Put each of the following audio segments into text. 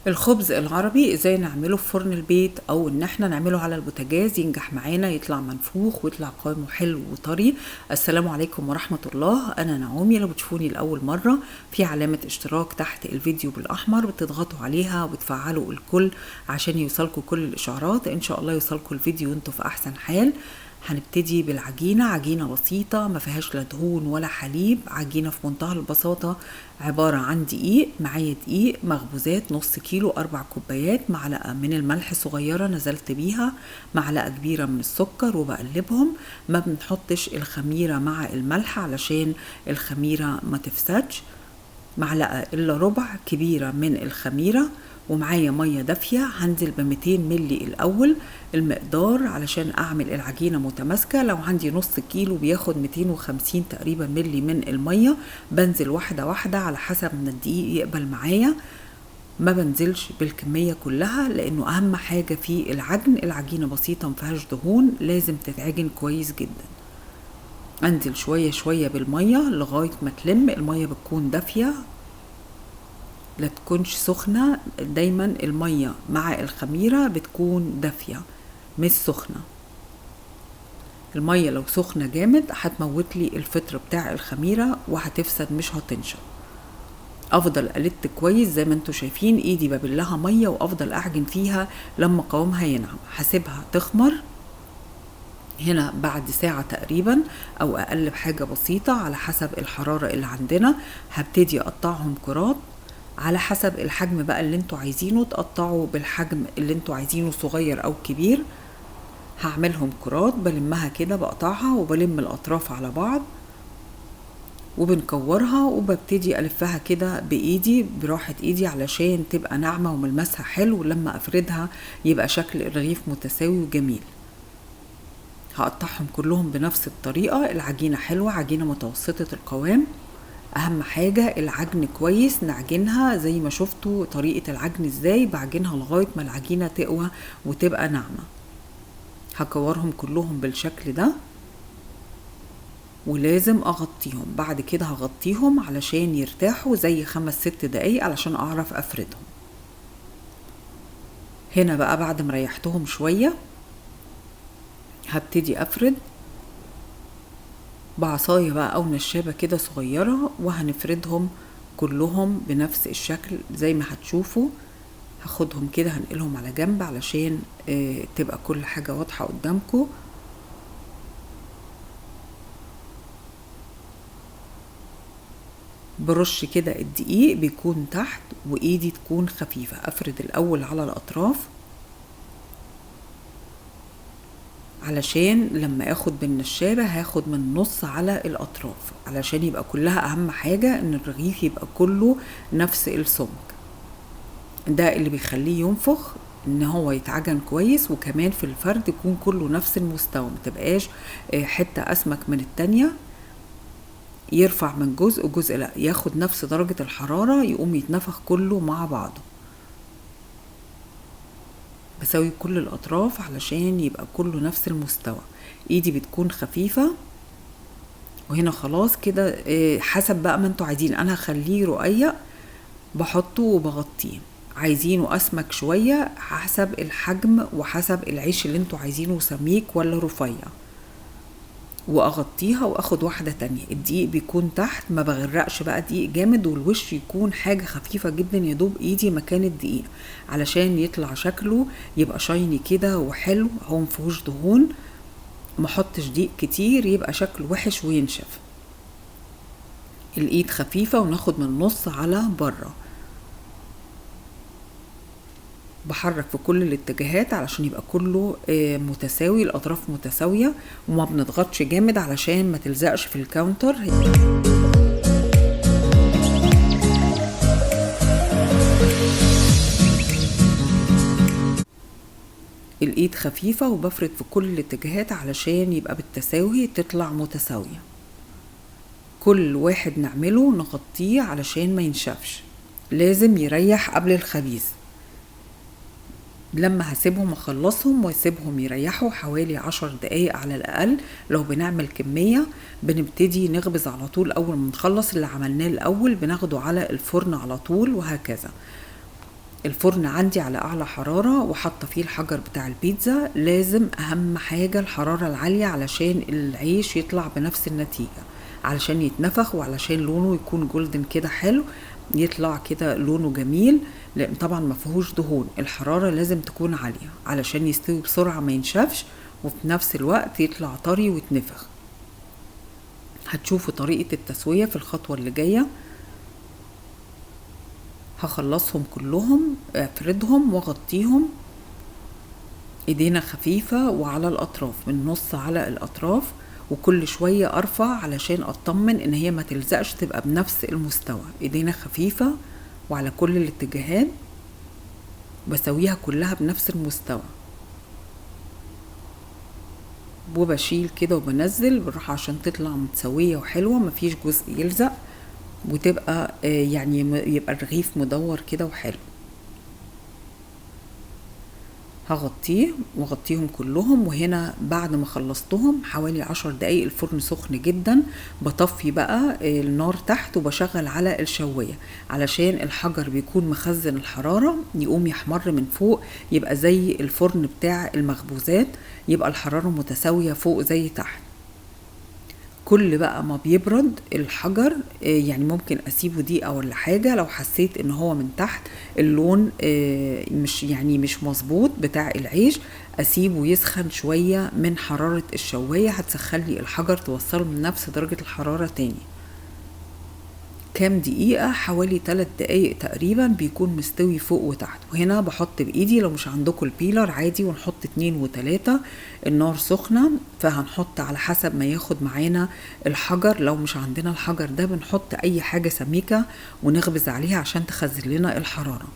الخبز العربي ازاي نعمله في فرن البيت او ان احنا نعمله على البوتاجاز ينجح معانا، يطلع منفوخ ويطلع قوامه حلو وطري. السلام عليكم ورحمة الله. انا نعومي. لو بتشوفوني لاول مرة، في علامة اشتراك تحت الفيديو بالاحمر بتضغطوا عليها وبتفعلوا الكل عشان يوصلكوا كل الاشعارات. ان شاء الله يوصلكوا الفيديو وانتوا في احسن حال. هنبتدي بالعجينة. عجينة بسيطة ما فيهاش لا دهون ولا حليب، عجينة في منتهى البساطة، عبارة عن دقيق. معايا دقيق مخبوزات نص كيلو، 4 كوبايات، معلقة من الملح صغيرة نزلت بيها، معلقة كبيرة من السكر وبقلبهم. ما بنحطش الخميرة مع الملح علشان الخميرة ما تفسدش. معلقة إلا ربع كبيرة من الخميرة، ومعايا مية دافية. هنزل ب200 ملي الأول المقدار علشان أعمل العجينة متماسكة. لو عندي نص كيلو بياخد 250 تقريبا ملي من المية. بنزل واحدة واحدة على حسب ما الدقيق يقبل معايا، ما بنزلش بالكمية كلها لأنه أهم حاجة في العجينة بسيطة مفيهاش دهون، لازم تتعجن كويس جدا. انزل شوية شوية بالمية لغاية ما تلم. المية بتكون دافية، لا تكونش سخنة. دايما المية مع الخميرة بتكون دافية مش سخنة. المية لو سخنة جامد هتموت لي الفطر بتاع الخميرة وهتفسد مش هتنشف. افضل قلت كويس زي ما انتوا شايفين، ايدي ببلها مية وافضل اعجن فيها لما قوامها ينعم. هسيبها تخمر هنا بعد ساعة تقريبا او اقل بحاجة بسيطة على حسب الحرارة اللي عندنا. هبتدي اقطعهم كرات على حسب الحجم بقى اللي انتوا عايزينه، تقطعوا بالحجم اللي انتوا عايزينه صغير او كبير. هعملهم كرات، بلمها كده، بقطعها وبلم الاطراف على بعض وبنكورها، وببتدي الفها كده بايدي براحة ايدي علشان تبقى ناعمة وملمسها حلو. لما افردها يبقى شكل الرغيف متساوي وجميل. هقطعهم كلهم بنفس الطريقة. العجينة حلوة، عجينة متوسطة القوام. اهم حاجة العجن كويس، نعجنها زي ما شفتوا طريقة العجن ازاي. بعجنها لغاية ما العجينة تقوى وتبقى ناعمة. هكورهم كلهم بالشكل ده ولازم اغطيهم. بعد كده هغطيهم علشان يرتاحوا زي 5-6 دقايق علشان اعرف افردهم. هنا بقى بعد ما ريحتهم شوية هبتدي افرد بعصاية بقى او نشابة كده صغيرة، وهنفردهم كلهم بنفس الشكل زي ما هتشوفوا. هاخدهم كده هنقلهم على جنب علشان تبقى كل حاجة واضحة قدامكم. برش كده الدقيق بيكون تحت وايدي تكون خفيفة. افرد الاول على الاطراف علشان لما اخد بالنشابة هاخد من نص على الاطراف علشان يبقى كلها. اهم حاجة ان الرغيف يبقى كله نفس السمك، ده اللي بيخليه ينفخ، ان هو يتعجن كويس. وكمان في الفرد يكون كله نفس المستوى، متبقاش حتة اسمك من التانية يرفع من جزء لا، ياخد نفس درجة الحرارة يقوم يتنفخ كله مع بعضه. بسوي كل الاطراف علشان يبقى كله نفس المستوى. ايدي بتكون خفيفة. وهنا خلاص كده حسب بقى ما انتوا عايزين. انا هخليه رقيق بحطه وبغطيه. عايزينه اسمك شوية حسب الحجم وحسب العيش اللي انتوا عايزينه، سميك ولا رفيع. واغطيها واخد واحدة تانية. الدقيق بيكون تحت، ما بغرقش بقى دقيق جامد، والوش يكون حاجة خفيفة جدا يدوب ايدي مكان الدقيق علشان يطلع شكله يبقى شايني كده وحلو. هو مفيهوش دهون، محطش دقيق كتير يبقى شكله وحش وينشف. الايد خفيفة وناخد من النص على بره. بحرك في كل الاتجاهات علشان يبقى كله متساوي، الاطراف متساوية، وما بنضغطش جامد علشان ما تلزقش في الكاونتر. الايد خفيفة وبفرد في كل الاتجاهات علشان يبقى بالتساوي تطلع متساوية. كل واحد نعمله نغطيه علشان ما ينشفش، لازم يريح قبل الخبيز. لما هسيبهم اخلصهم واسيبهم يريحوا حوالي 10 دقايق على الاقل. لو بنعمل كمية بنبتدي نخبز على طول. اول ما نخلص اللي عملناه الاول بناخده على الفرن على طول، وهكذا. الفرن عندي على اعلى حرارة وحاطة فيه الحجر بتاع البيتزا. لازم اهم حاجة الحرارة العالية علشان العيش يطلع بنفس النتيجة، علشان يتنفخ وعلشان لونه يكون جولدن كده حلو، يطلع كده لونه جميل. لان طبعا ما فيهوش دهون، الحرارة لازم تكون عالية علشان يستوي بسرعة ما ينشفش، وفي نفس الوقت يطلع طري ويتنفخ. هتشوفوا طريقة التسوية في الخطوة اللي جاية. هخلصهم كلهم، افردهم واغطيهم. ايدينا خفيفة وعلى الاطراف، من النص على الاطراف، وكل شوية ارفع علشان اطمن ان هي ما تلزقش، تبقى بنفس المستوى. ايدينا خفيفة وعلى كل الاتجاهات، بسويها كلها بنفس المستوى، وبشيل كده وبنزل بالراحة عشان تطلع متسوية وحلوة، مفيش جزء يلزق، وتبقى يعني يبقى الرغيف مدور كده وحلو. هغطيه واغطيهم كلهم. وهنا بعد ما خلصتهم حوالي 10 دقايق، الفرن سخن جدا، بطفي بقى النار تحت وبشغل على الشواية، علشان الحجر بيكون مخزن الحرارة، يقوم يحمر من فوق، يبقى زي الفرن بتاع المخبوزات، يبقى الحرارة متساوية فوق زي تحت. كل بقى ما بيبرد الحجر، يعني ممكن اسيبه دقيقة ولا حاجة، لو حسيت ان هو من تحت اللون مش مظبوط بتاع العيش، اسيبه يسخن شوية من حرارة الشواية، هتسخلي الحجر توصله من نفس درجة الحرارة تاني. كام دقيقة؟ حوالي 3 دقايق تقريبا، بيكون مستوي فوق وتحت. وهنا بحط بايدي، لو مش عندكم البيلر عادي، ونحط 2 و3. النار سخنة، فهنحط على حسب ما ياخد معانا الحجر. لو مش عندنا الحجر ده بنحط اي حاجة سميكة ونخبز عليها عشان تخزن لنا الحرارة.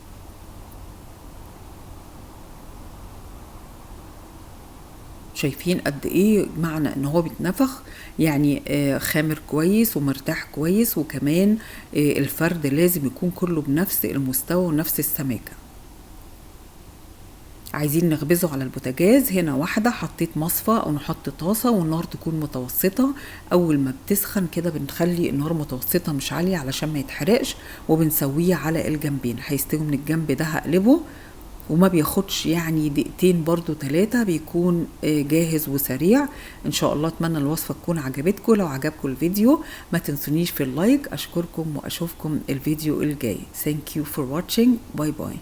شايفين قد ايه معنى ان هو بيتنفخ؟ يعني خامر كويس ومرتاح كويس، وكمان الفرد لازم يكون كله بنفس المستوى ونفس السماكة. عايزين نخبزه على البوتاجاز. هنا واحدة، حطيت مصفى او نحط طاسة والنار تكون متوسطة. اول ما بتسخن كده بنخلي النار متوسطة مش عالية علشان ما يتحرقش، وبنسويه على الجنبين. هيستوي من الجنب ده هقلبه، وما بياخدش يعني دقيقتين برضو 3، بيكون جاهز وسريع. ان شاء الله اتمنى الوصفة تكون عجبتكم. لو عجبكم الفيديو ما تنسونيش في اللايك. اشكركم واشوفكم الفيديو الجاي. Thank you for watching. باي باي.